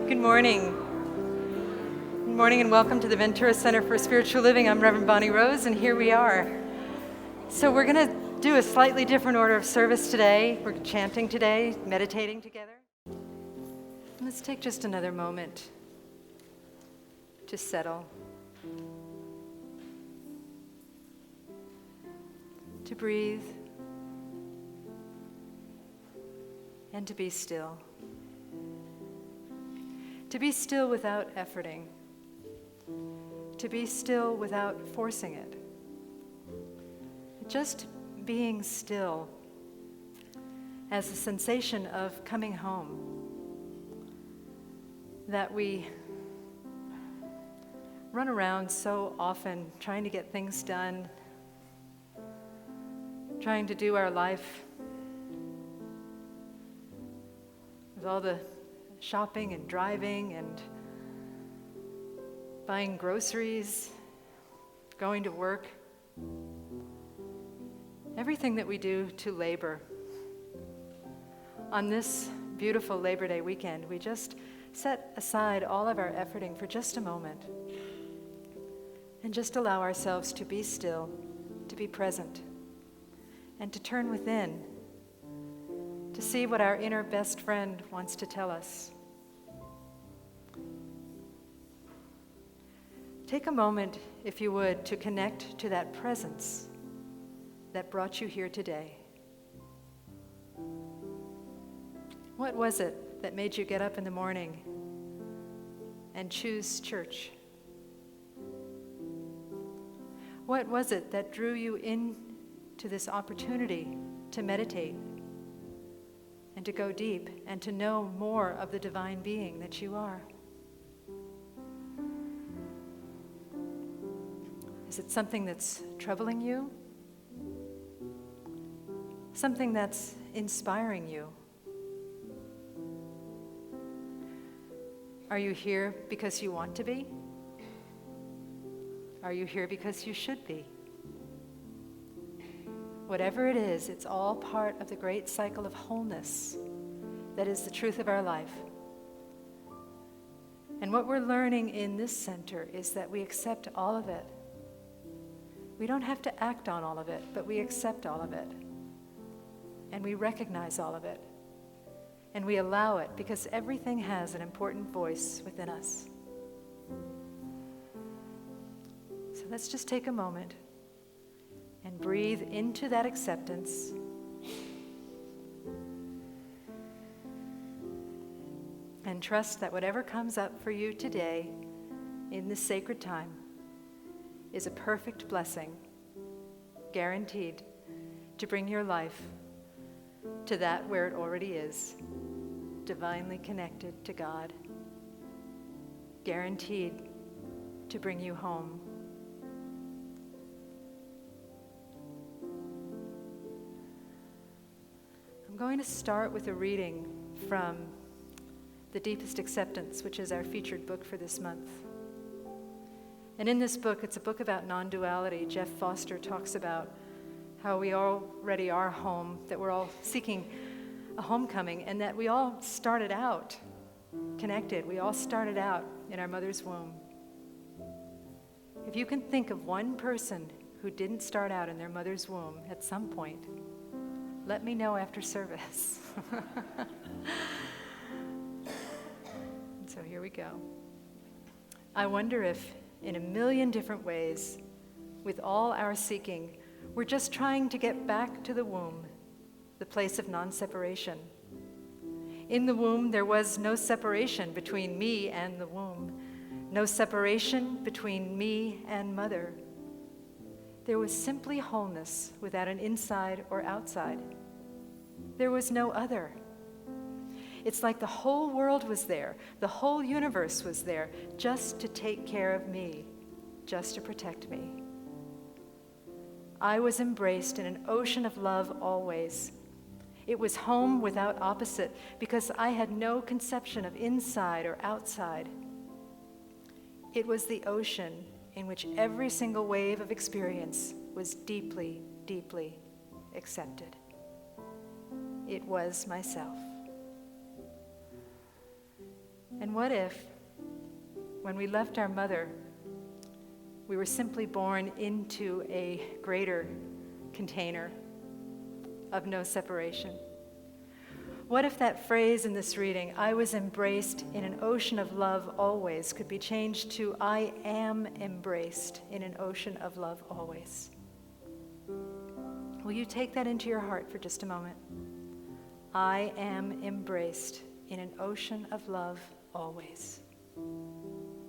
Good morning. Good morning and welcome to the Ventura Center for Spiritual Living. I'm Reverend Bonnie Rose, and here we are. So we're going to do a slightly different order of service today. We're chanting today, meditating together. Let's take just another moment to settle, to breathe, and to be still. To be still without efforting. To be still without forcing it. Just being still as a sensation of coming home. That we run around so often trying to get things done, trying to do our life with all the shopping and driving and buying groceries, going to work. Everything that we do to labor. On this beautiful Labor Day weekend, we just set aside all of our efforting for just a moment and just allow ourselves to be still, to be present, and to turn within to see what our inner best friend wants to tell us. Take a moment, if you would, to connect to that presence that brought you here today. What was it that made you get up in the morning and choose church? What was it that drew you into this opportunity to meditate and to go deep and to know more of the divine being that you are? Is it something that's troubling you? Something that's inspiring you? Are you here because you want to be? Are you here because you should be? Whatever it is, it's all part of the great cycle of wholeness that is the truth of our life. And what we're learning in this center is that we accept all of it. We don't have to act on all of it, but we accept all of it. And we recognize all of it. And we allow it because everything has an important voice within us. So let's just take a moment and breathe into that acceptance. And trust that whatever comes up for you today in this sacred time is a perfect blessing, guaranteed to bring your life to that where it already is, divinely connected to God, guaranteed to bring you home. I'm going to start with a reading from The Deepest Acceptance, which is our featured book for this month. And in this book, it's a book about non-duality. Jeff Foster talks about how we already are home, that we're all seeking a homecoming, and that we all started out connected. We all started out in our mother's womb. If you can think of one person who didn't start out in their mother's womb at some point, let me know after service. So here we go. I wonder if, in a million different ways, with all our seeking, we're just trying to get back to the womb, the place of non-separation. In the womb, there was no separation between me and the womb, no separation between me and mother. There was simply wholeness without an inside or outside. There was no other. It's like the whole world was there, the whole universe was there, just to take care of me, just to protect me. I was embraced in an ocean of love always. It was home without opposite because I had no conception of inside or outside. It was the ocean in which every single wave of experience was deeply, deeply accepted. It was myself. And what if, when we left our mother, we were simply born into a greater container of no separation? What if that phrase in this reading, I was embraced in an ocean of love always, could be changed to I am embraced in an ocean of love always? Will you take that into your heart for just a moment? I am embraced in an ocean of love always,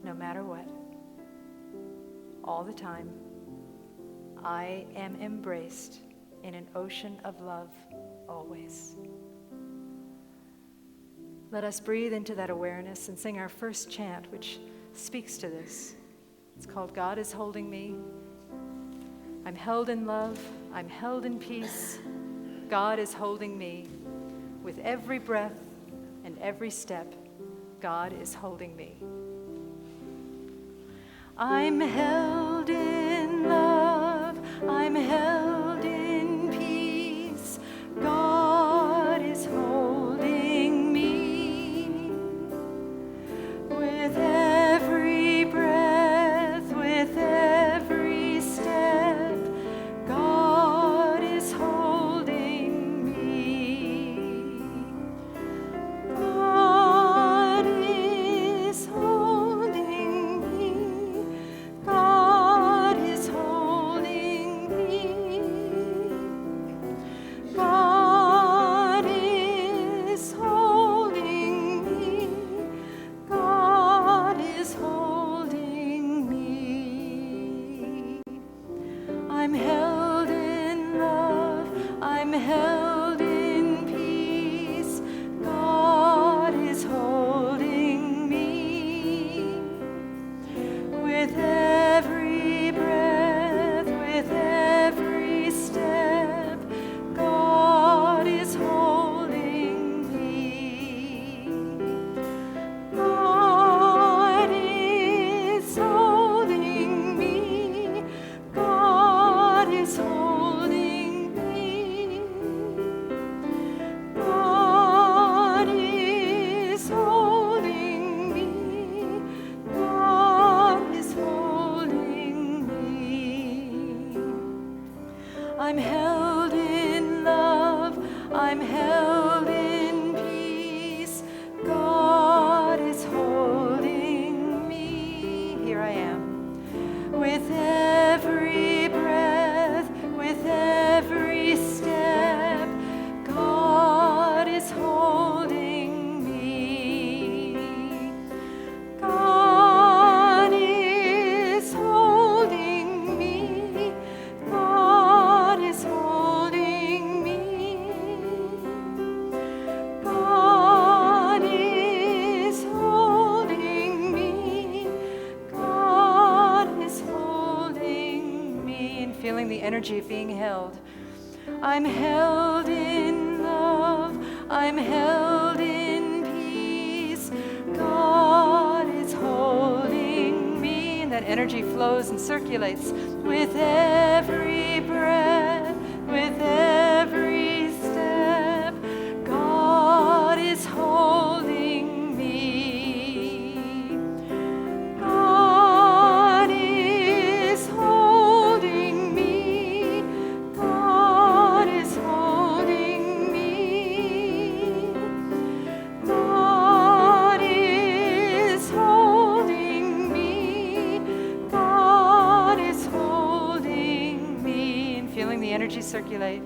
no matter what, all the time. I am embraced in an ocean of love always. Let us breathe into that awareness and sing our first chant, which speaks to this. It's called God is Holding Me. I'm held in love. I'm held in peace. God is holding me. With every breath and every step, God is holding me. I'm held in love. I'm held in peace. God is holding me. With every breath, with every step, God is holding me. God is holding me. God is holding me. God is holding me. God is holding me. I'm held in love. I'm held in peace. God is holding me. With every breath, with every step, God is holding me. God is holding me. God is holding me. God is holding me. God is holding me. I'm held in love. I'm held in peace. God is holding me. Here I am. With every breath, with every step, God is holding me. God is holding me. God is holding me. God is holding me. God is holding me. And feeling the energy of being held. I'm held in love. I'm held in peace. God is holding me. And that energy flows and circulates with every breath, with every step. God is holding me. God is holding me. God is holding me. God is holding me. God is holding me. And feeling the energy circulate.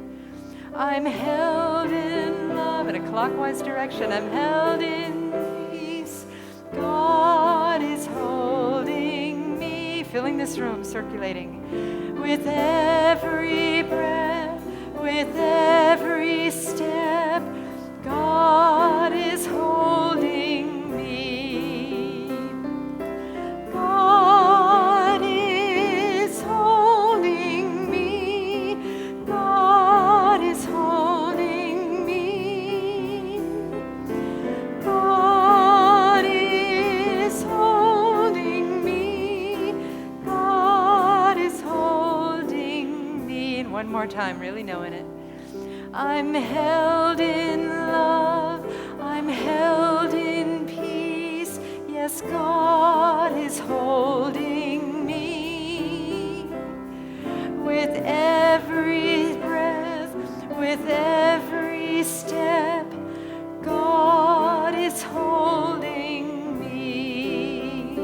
I'm held in love in a clockwise direction. I'm held in peace. God is holding me. Filling this room, circulating. With every breath, with every step, God is holding me. God is holding me. God is holding me. God is holding me. God is holding me. And one more time, really knowing it. I'm held in love. I'm held in peace. Yes, God is holding me with every breath, with every step. God is holding me.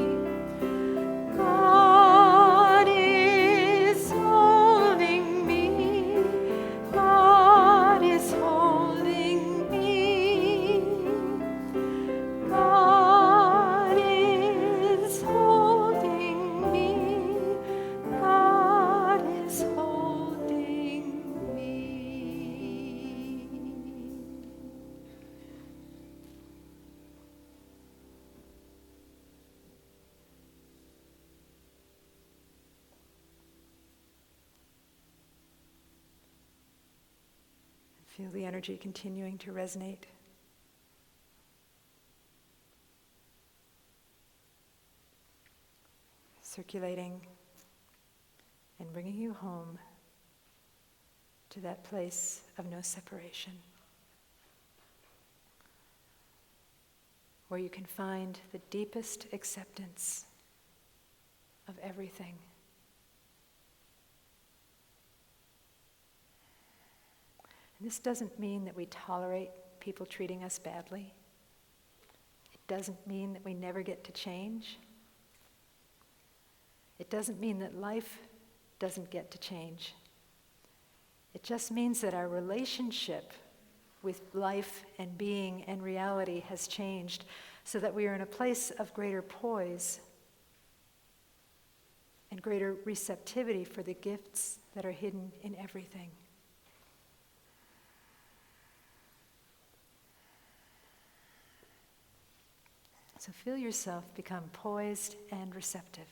God is holding me. God is holding me. God is holding me. God is holding me. Feel the energy continuing to resonate. Circulating and bringing you home to that place of no separation, where you can find the deepest acceptance of everything. And this doesn't mean that we tolerate people treating us badly. It doesn't mean that we never get to change. It doesn't mean that life doesn't get to change. It just means that our relationship with life and being and reality has changed, so that we are in a place of greater poise and greater receptivity for the gifts that are hidden in everything. So feel yourself become poised and receptive.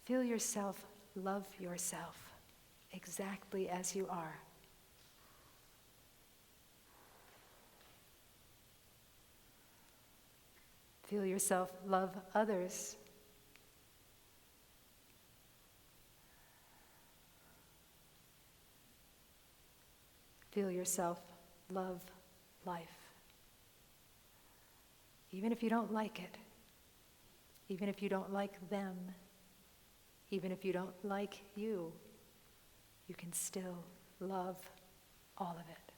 Feel yourself love yourself exactly as you are. Feel yourself love others. Feel yourself love life. Even if you don't like it, even if you don't like them, even if you don't like you, you can still love all of it.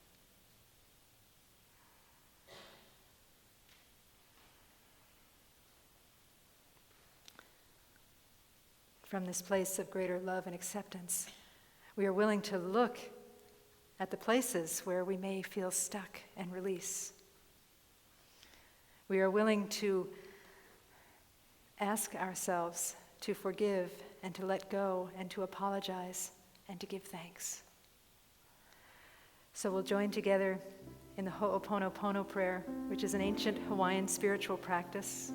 From this place of greater love and acceptance, we are willing to look at the places where we may feel stuck and release. We are willing to ask ourselves to forgive and to let go and to apologize and to give thanks. So we'll join together in the Ho'oponopono prayer, which is an ancient Hawaiian spiritual practice.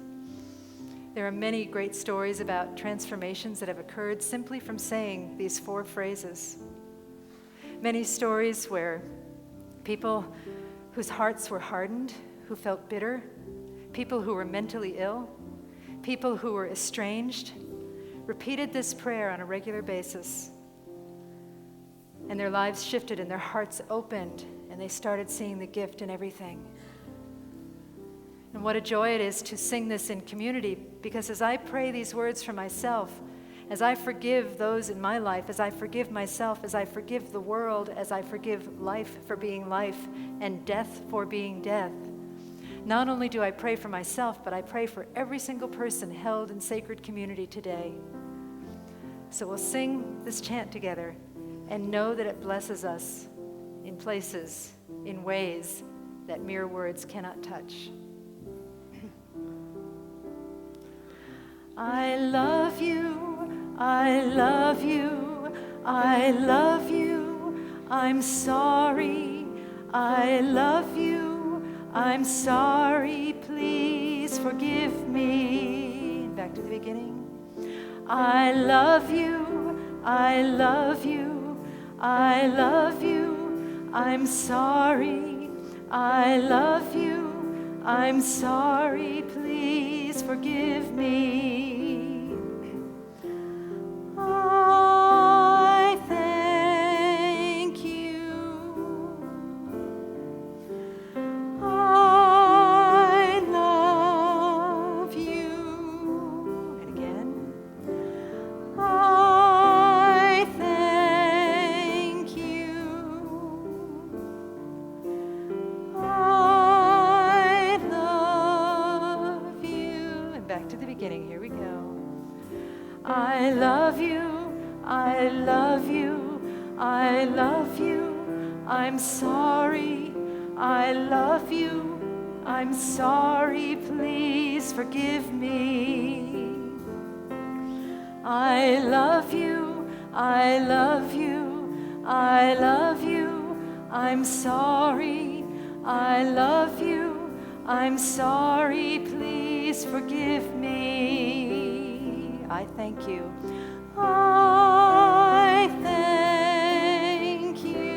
There are many great stories about transformations that have occurred simply from saying these 4 phrases. Many stories where people whose hearts were hardened, who felt bitter, people who were mentally ill, people who were estranged, repeated this prayer on a regular basis. And their lives shifted and their hearts opened and they started seeing the gift in everything. And what a joy it is to sing this in community, because as I pray these words for myself, as I forgive those in my life, as I forgive myself, as I forgive the world, as I forgive life for being life and death for being death, not only do I pray for myself, but I pray for every single person held in sacred community today. So we'll sing this chant together and know that it blesses us in places, in ways that mere words cannot touch. I love you, I love you, I love you, I'm sorry, I love you, I'm sorry, please forgive me. Back to the beginning. I love you, I love you, I love you, I'm sorry, I love you, I'm sorry, please forgive me. I thank you. I love you, I love you, I'm sorry, I love you, I'm sorry, please forgive me. I love you, I love you, I love you, I'm sorry, I love you, I'm sorry, please forgive me. I thank you. I thank you.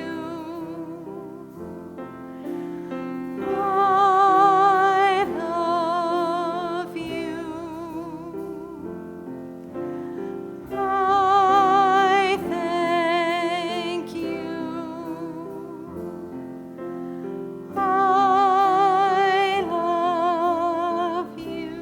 I love you. I thank you. I love you.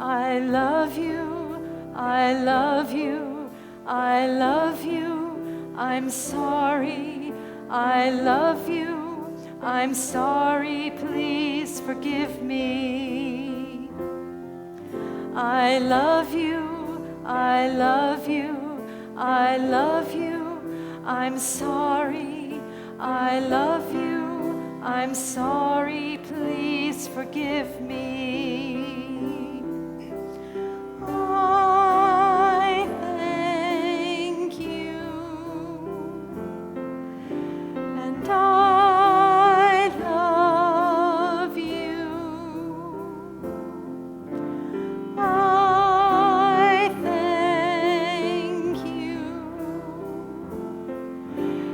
I love you, I love you, I love you, I'm sorry, I love you, I'm sorry, please forgive me. I love you, I love you, I love you, I'm sorry, I love you, I'm sorry, please forgive me. I thank you, and I love you. I thank you,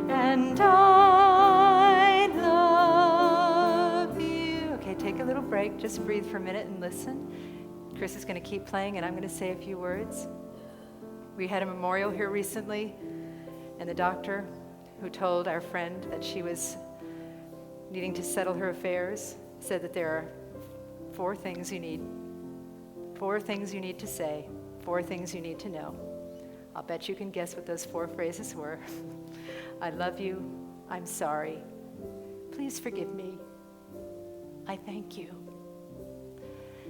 and I love you. Okay, take a little break. Just breathe for a minute and listen. Chris is going to keep playing, and I'm going to say a few words. We had a memorial here recently, and the doctor who told our friend that she was needing to settle her affairs said that there are 4 things you need. 4 things you need to say, 4 things you need to know. I'll bet you can guess what those 4 phrases were. I love you, I'm sorry, please forgive me, I thank you.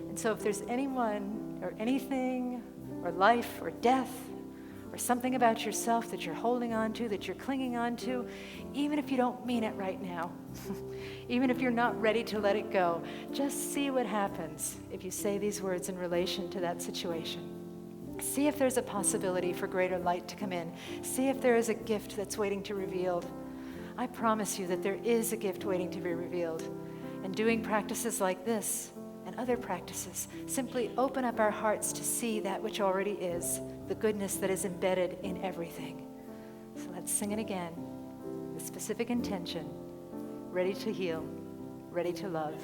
And so if there's anyone or anything or life or death or something about yourself that you're holding on to, that you're clinging on to, even if you don't mean it right now, even if you're not ready to let it go, just see what happens if you say these words in relation to that situation. See if there's a possibility for greater light to come in. See if there is a gift that's waiting to be revealed. I promise you that there is a gift waiting to be revealed. And doing practices like this and other practices simply open up our hearts to see that which already is, the goodness that is embedded in everything. So let's sing it again with specific intention, ready to heal, ready to love.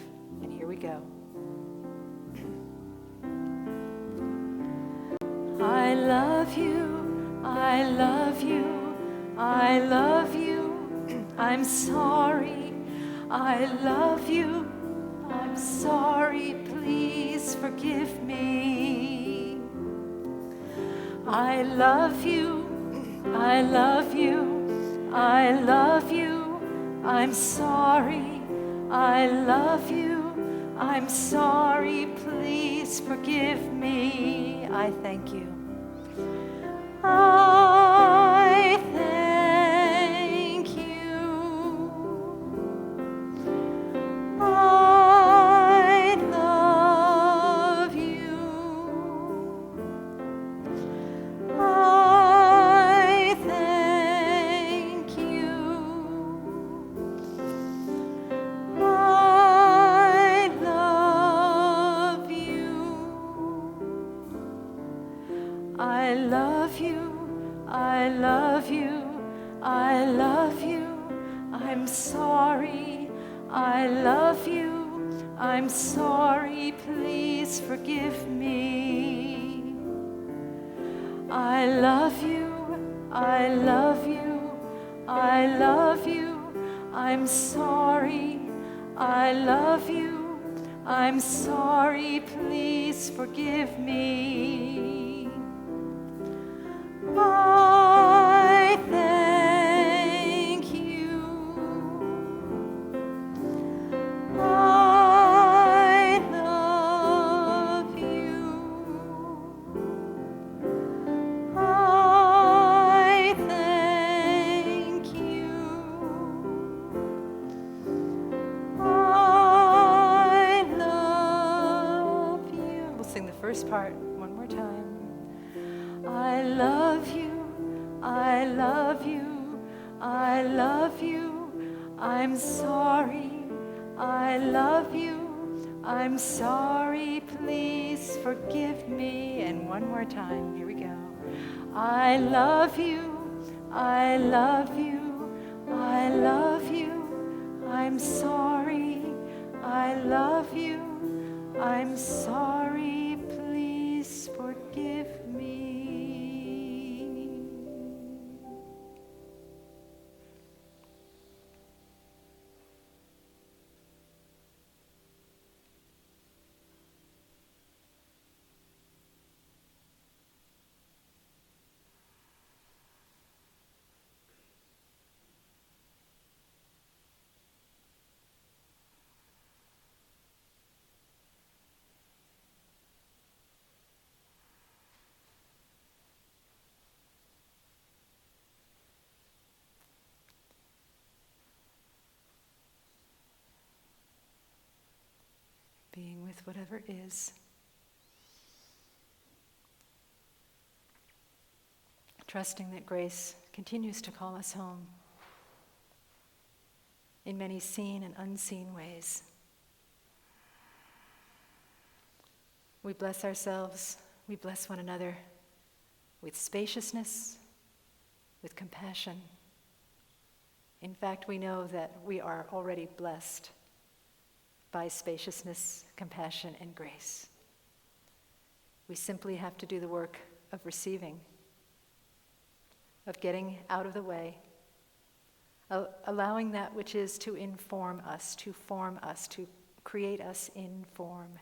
And here we go. I love you, I love you, I love you, I'm sorry, I love you, I'm sorry, please forgive me. I love you, I love you, I love you, I'm sorry, I love you, I'm sorry, please forgive me. I thank you. I thank you. I love you. I thank you. I love you. I love you, I love you, I love you, I'm sorry, I love you, I'm sorry, please forgive me. I love you, I love you, I love you, I'm sorry, I love you, I'm sorry, please forgive me. I thank you. I love you. first part one more time. I love you, I love you, I love you, I'm sorry, I love you, I'm sorry, please forgive me. And one more time, here we go. I love you, I love you, I love you, I'm sorry, I love you, I'm sorry, please forgive me. Being with whatever is. Trusting that grace continues to call us home in many seen and unseen ways. We bless ourselves, we bless one another with spaciousness, with compassion. In fact, we know that we are already blessed by spaciousness, compassion, and grace. We simply have to do the work of receiving, of getting out of the way, allowing that which is to inform us, to form us, to create us in form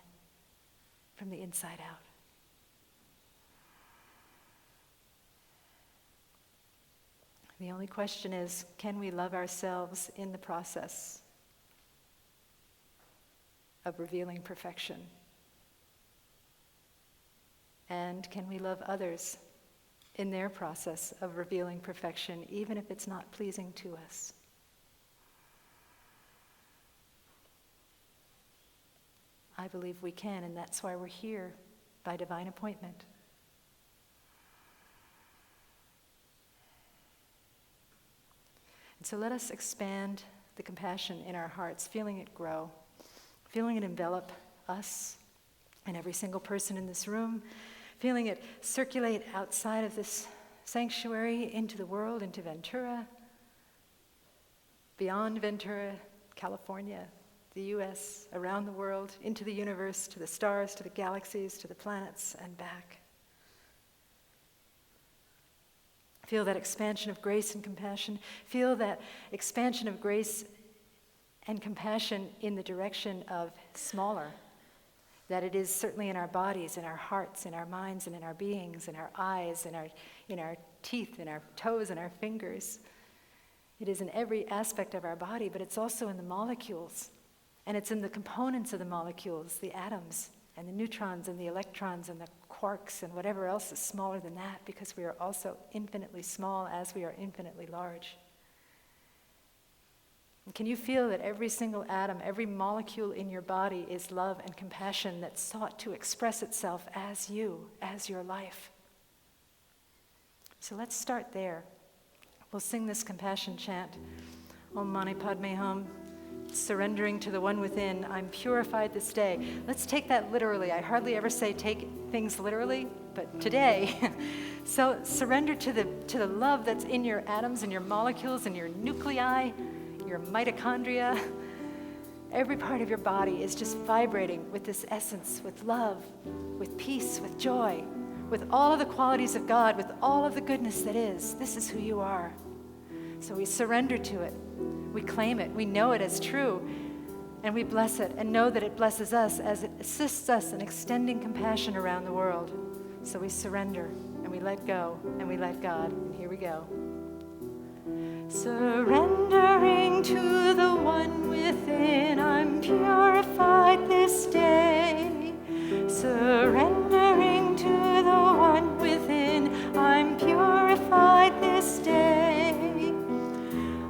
from the inside out. The only question is, can we love ourselves in the process of revealing perfection? And can we love others in their process of revealing perfection, even if it's not pleasing to us? I believe we can, and that's why we're here by divine appointment. And so let us expand the compassion in our hearts, feeling it grow, feeling it envelop us and every single person in this room, feeling it circulate outside of this sanctuary into the world, into Ventura, beyond Ventura, California, the US, around the world, into the universe, to the stars, to the galaxies, to the planets, and back. Feel that expansion of grace and compassion. Feel that expansion of grace and compassion in the direction of smaller, that it is certainly in our bodies, in our hearts, in our minds, and in our beings, in our eyes, in our teeth, in our toes, and our fingers. It is in every aspect of our body, but it's also in the molecules, and it's in the components of the molecules, the atoms, and the neutrons, and the electrons, and the quarks, and whatever else is smaller than that, because we are also infinitely small as we are infinitely large. And can you feel that every single atom, every molecule in your body is love and compassion that sought to express itself as you, as your life? So let's start there. We'll sing this compassion chant. Om Mani Padme Hum. Surrendering to the one within, I'm purified this day. Let's take that literally. I hardly ever say take things literally, but today, so surrender to the love that's in your atoms and your molecules and your nuclei, your mitochondria. Every part of your body is just vibrating with this essence, with love, with peace, with joy, with all of the qualities of God, with all of the goodness that is. This is who you are. So we surrender to it. We claim it, we know it as true, and we bless it and know that it blesses us as it assists us in extending compassion around the world. So we surrender and we let go and we let God. And here we go. Surrendering to the one within, I'm purified this day. Surrendering to the one within, I'm purified this day.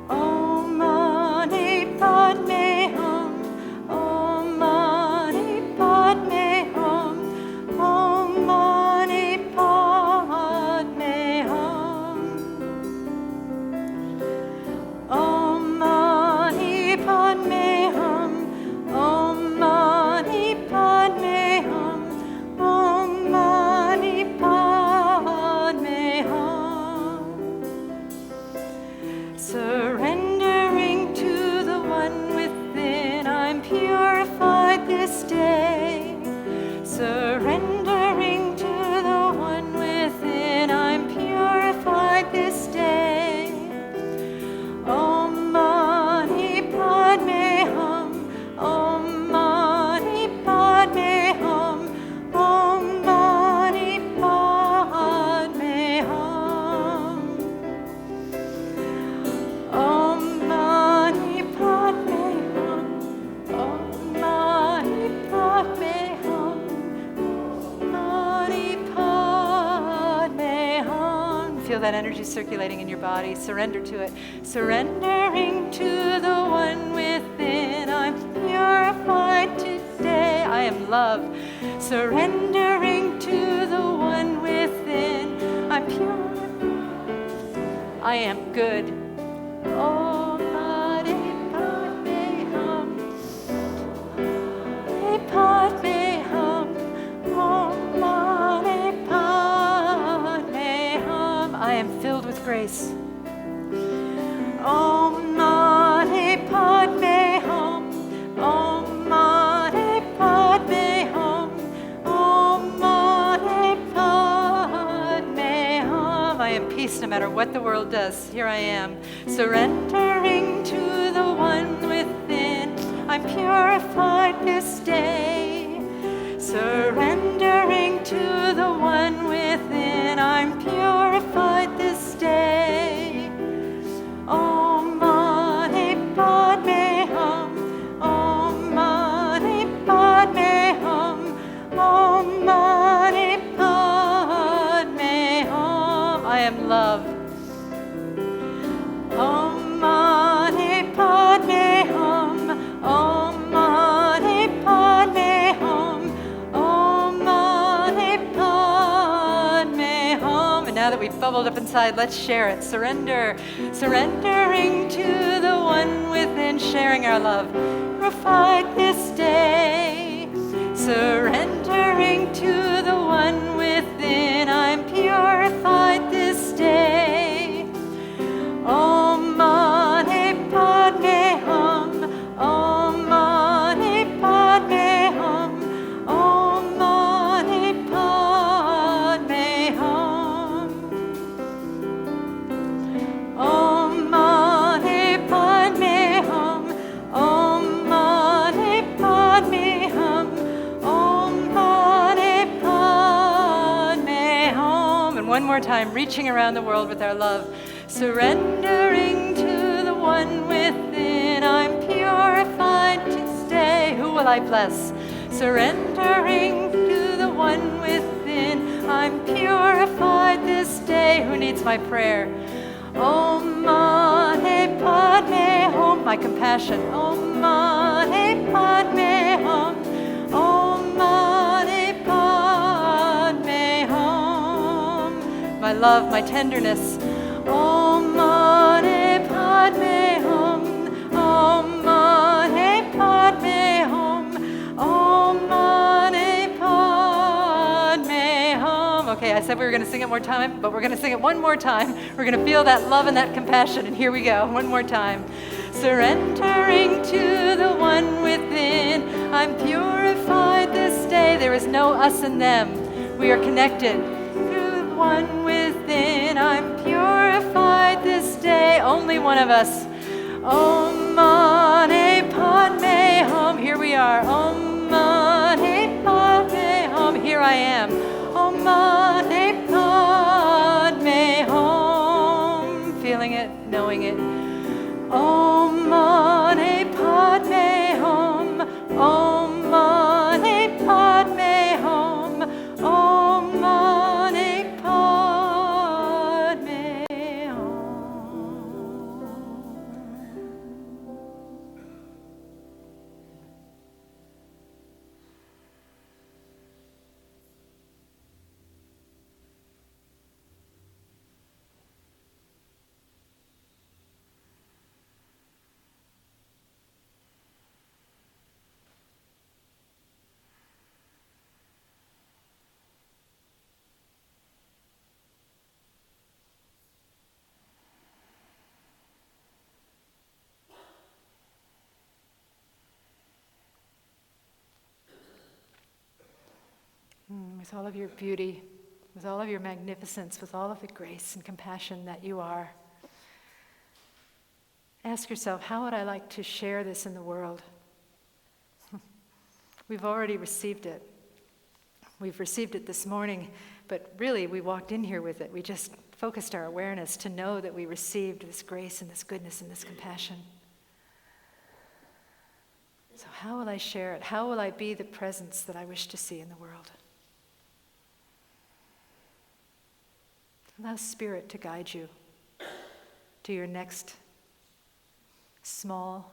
Om Mani Padme Hum, Om Mani Padme Hum, Om feel that energy circulating in your body. Surrender to it. Surrendering to the one within. I'm purified today. I am love. Surrendering to the one within. I'm purified. I am good. Oh, Padme hum. Padme hum. Oh, Padme hum. I am filled with grace. Om Mani Padme Hum. Om Mani Padme Hum. Om Mani Padme Hum. I am peace no matter what the world does. Here I am, surrendering to the one within. I'm purified this day. Surrendering to the one within. I'm purified this day. Om Mani Padme Hum. Om Mani Padme Hum. Om Mani Padme Hum. I am love. Om Mani Padme Hum. Om Mani Padme Hum. Om Mani Padme Hum. And now that we've bubbled up inside, let's share it. Surrender. Surrendering to the one within, sharing our love. Purified this day. Surrendering to the one within. I'm purified this day. Om Mani Padme Hum. Om Mani Padme Hum. Om Mani Padme Hum. Om Mani Padme Hum. Om Mani Padme Hum. Om Mani Padme Hum. And one more time, reaching around the world with our love. Surrendering to the one within. I'm purified to stay. Who will I bless? Surrendering to the one within. I'm purified this day. Who needs my prayer? Om Mani Padme Hum. My compassion. Om Mani Padme Hum. Om Mani Padme Hum. My love, my tenderness. Om Mani Padme Hum. Om Mani Padme Hum. Om Mani Padme Hum. Okay, I said we were going to sing it more time, but we're going to sing it one more time. We're going to feel that love and that compassion, and here we go, one more time. Surrendering to the one within. I'm purified this day. There is no us and them. We are connected to the one within. I'm purified this day. Only one of us. Om Mani Padme Hum. Here we are. Om Mani Padme Hum. Here I am. Om Mani Padme Hum. Feeling it, knowing it. Om Mani Padme Hum. Om Mani Padme Hum. Om Mani Padme Hum. With all of your beauty, with all of your magnificence, with all of the grace and compassion that you are, ask yourself, how would I like to share this in the world? We've already received it. We've received it this morning, but really we walked in here with it. We just focused our awareness to know that we received this grace and this goodness and this compassion. So how will I share it? How will I be the presence that I wish to see in the world? Allow Spirit to guide you to your next small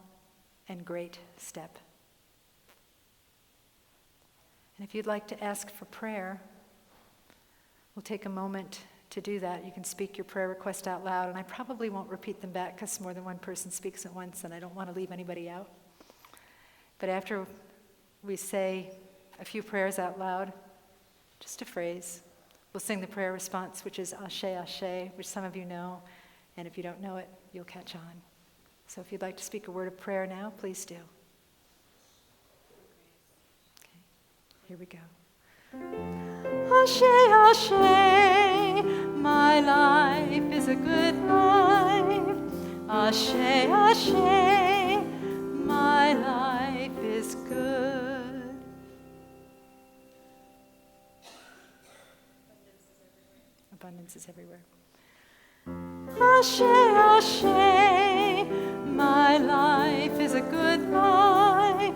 and great step. And if you'd like to ask for prayer, we'll take a moment to do that. You can speak your prayer request out loud, and I probably won't repeat them back because more than one person speaks at once, and I don't want to leave anybody out. But after we say a few prayers out loud, just a phrase, we'll sing the prayer response, which is Ashe, Ashe, which some of you know, and if you don't know it, you'll catch on. So if you'd like to speak a word of prayer now, please do. Okay, here we go. Ashe, Ashe, my life is a good life. Ashe, Ashe, my life is good. Abundance is everywhere. Ashe, Ashe, my life is a good life.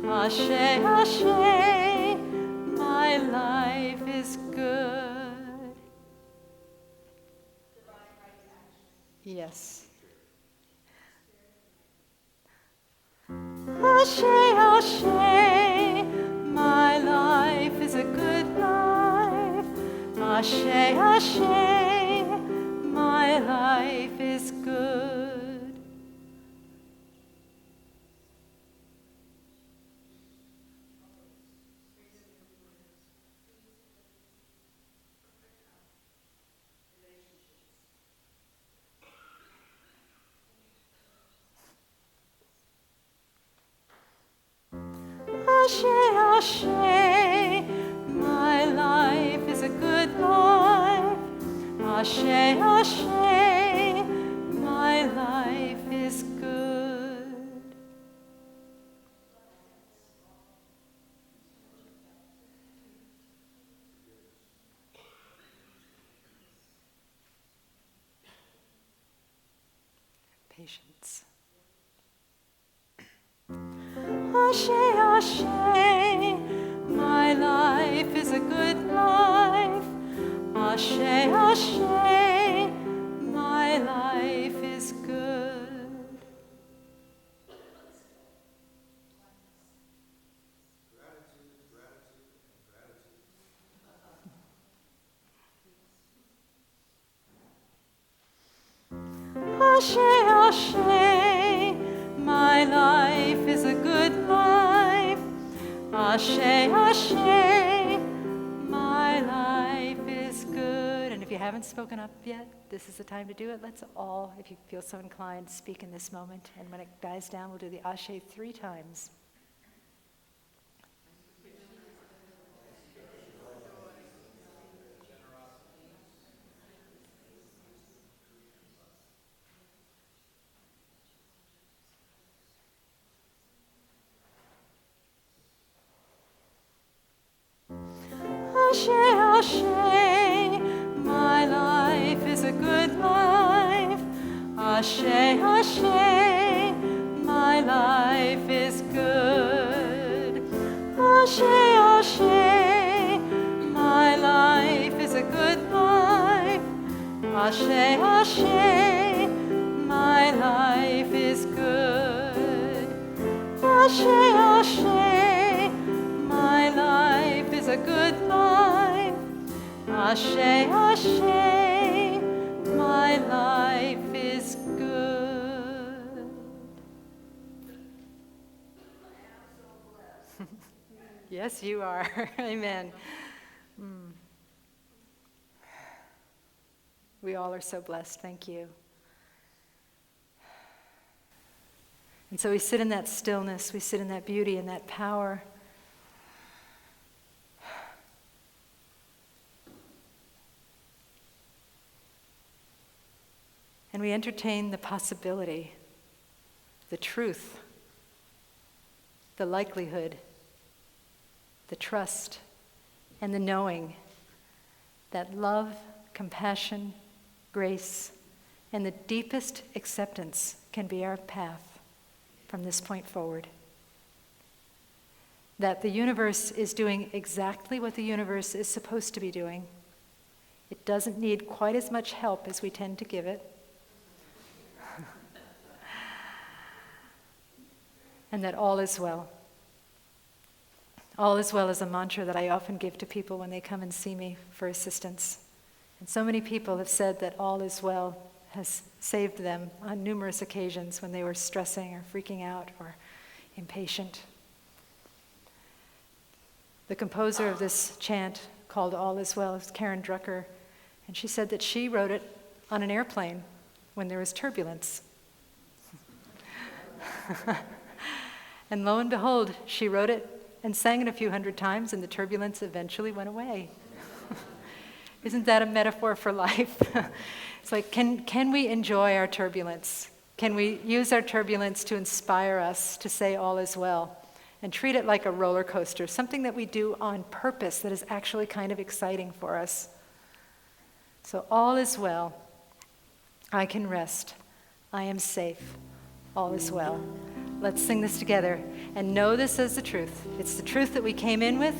Ashe, Ashe, my life is good. Yes. Ashe, Ashe, my life is a good life. Ashe, Ashe, my life is good. Ashe, Ashe, my life is a good life. Ashe, Ashe, my life is good. Patience. Ashe, Ashe, my life is a good life. Ashe, Ashe, my life is good. Gratitude, gratitude, and gratitude. Ashe, Ashe, my life is a good life. Ashe, Ashe, my life is good. And if you haven't spoken up yet, this is the time to do it. Let's all, if you feel so inclined, speak in this moment. And when it dies down, we'll do the Ashe 3 times. Ashe, Ashe, my life is a good life. Ashe, Ashe, my life is good. Ashe, Ashe, my life is a good life. Ashe, Ashe, my life is good. Ashe, Ashe, my life is a good life. Ashe, Ashe, my life is good. Yes, you are. Amen. We all are so blessed. Thank you. And so we sit in that stillness, we sit in that beauty and that power. And we entertain the possibility, the truth, the likelihood, the trust, and the knowing that love, compassion, grace, and the deepest acceptance can be our path from this point forward. That the universe is doing exactly what the universe is supposed to be doing, It doesn't need quite as much help as we tend to give it. And that all is well. All is well is a mantra that I often give to people when they come and see me for assistance. And so many people have said that all is well has saved them on numerous occasions when they were stressing or freaking out or impatient. The composer of this chant called All Is Well is Karen Drucker, and she said that she wrote it on an airplane when there was turbulence. And lo and behold, she wrote it and sang it a few hundred times, and the turbulence eventually went away. Isn't that a metaphor for life? It's like, can we enjoy our turbulence? Can we use our turbulence to inspire us to say all is well and treat it like a roller coaster, something that we do on purpose that is actually kind of exciting for us? So all is well. I can rest. I am safe. All is well. Let's sing this together and know this as the truth. It's the truth that we came in with.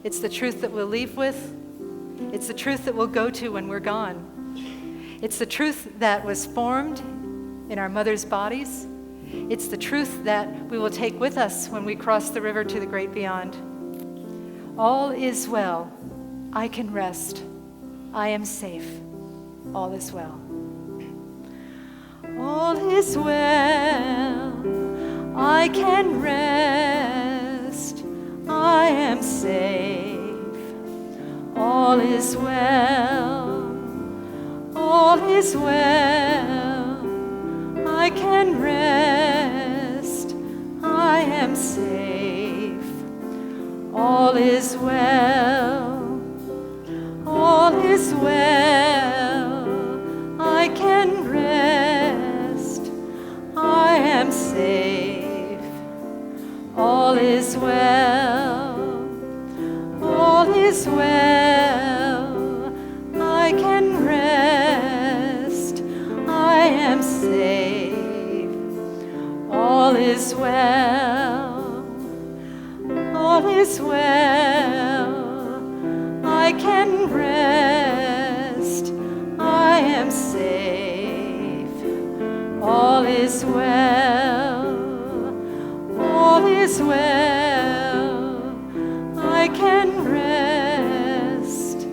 It's the truth that we'll leave with. It's the truth that we'll go to when we're gone. It's the truth that was formed in our mother's bodies. It's the truth that we will take with us when we cross the river to the great beyond. All is well. I can rest. I am safe. All is well. All is well. I can rest. I am safe. All is well. All is well. I can rest. I am safe. All is well. All is well. I can rest. I am safe. All is well. All is well. I can rest. I am safe. All is well. All is well. I can rest. I am safe. All is well. All is well. I can rest.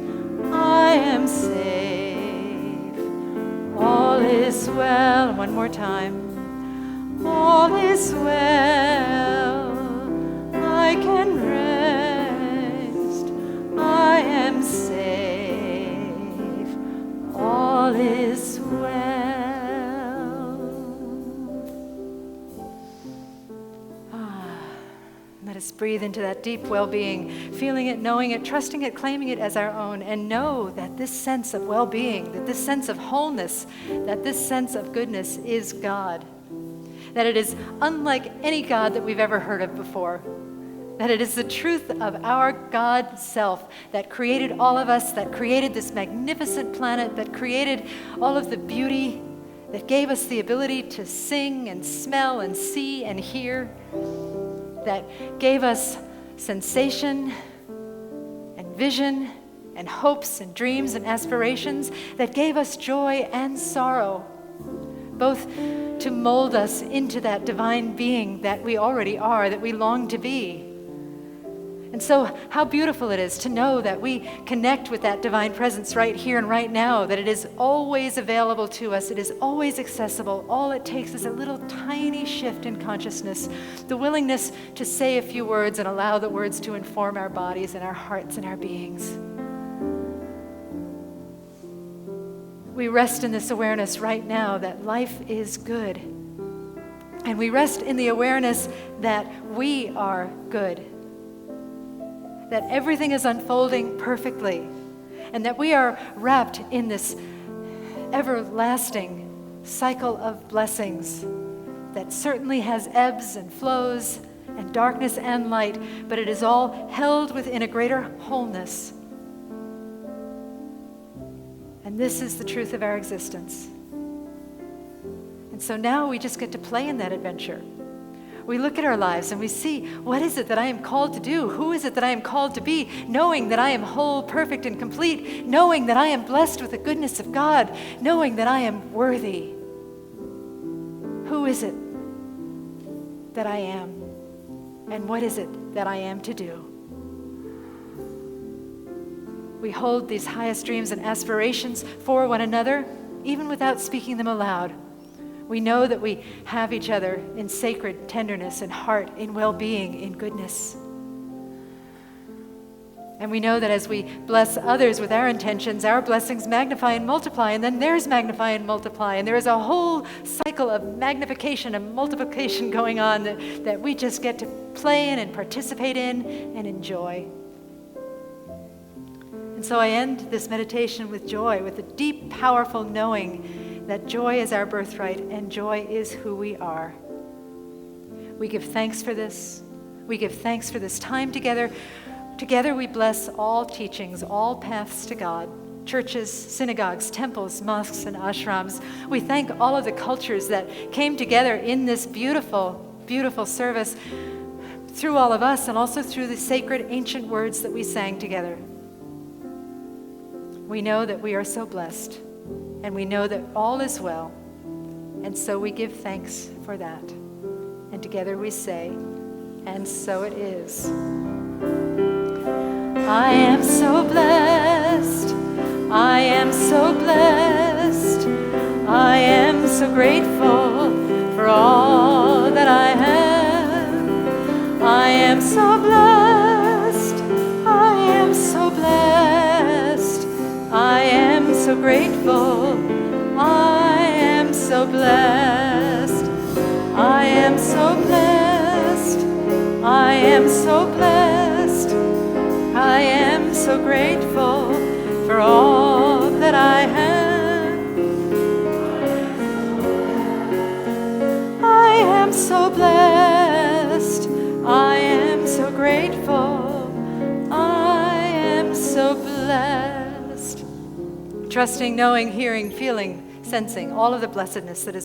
I am safe. All is well. One more time. All is well. I can rest. I am safe. All is well. Let us breathe into that deep well-being, feeling it, knowing it, trusting it, claiming it as our own, and know that this sense of well-being, that this sense of wholeness, that this sense of goodness is God. That it is unlike any God that we've ever heard of before. That it is the truth of our God self that created all of us, that created this magnificent planet, that created all of the beauty, that gave us the ability to sing and smell and see and hear, that gave us sensation and vision and hopes and dreams and aspirations, that gave us joy and sorrow, both to mold us into that divine being that we already are, that we long to be. And so how beautiful it is to know that we connect with that divine presence right here and right now, that it is always available to us, it is always accessible. All it takes is a little tiny shift in consciousness, the willingness to say a few words and allow the words to inform our bodies and our hearts and our beings. We rest in this awareness right now that life is good. And we rest in the awareness that we are good. That everything is unfolding perfectly, and that we are wrapped in this everlasting cycle of blessings that certainly has ebbs and flows and darkness and light, but it is all held within a greater wholeness. And this is the truth of our existence. And so now we just get to play in that adventure. We look at our lives and we see, what is it that I am called to do? Who is it that I am called to be? Knowing that I am whole, perfect, and complete. Knowing that I am blessed with the goodness of God. Knowing that I am worthy. Who is it that I am? And what is it that I am to do? We hold these highest dreams and aspirations for one another, even without speaking them aloud. We know that we have each other in sacred tenderness and heart, in well-being, in goodness. And we know that as we bless others with our intentions, our blessings magnify and multiply, and then theirs magnify and multiply. And there is a whole cycle of magnification and multiplication going on that we just get to play in and participate in and enjoy. And so I end this meditation with joy, with a deep, powerful knowing that joy is our birthright and joy is who we are. We give thanks for this. We give thanks for this time together. Together we bless all teachings, all paths to God, churches, synagogues, temples, mosques, and ashrams. We thank all of the cultures that came together in this beautiful, beautiful service through all of us and also through the sacred ancient words that we sang together. We know that we are so blessed, and we know that all is well, and so we give thanks for that. And together we say, and so it is. I am so blessed. I am so blessed. I am so grateful for all that I have. I am so blessed. I am so blessed. I am so grateful. I am so blessed. I am so blessed. I am so blessed. I am so grateful for all that I have. I am so blessed. I am so grateful. I am so blessed. Trusting, knowing, hearing, feeling, sensing all of the blessedness that is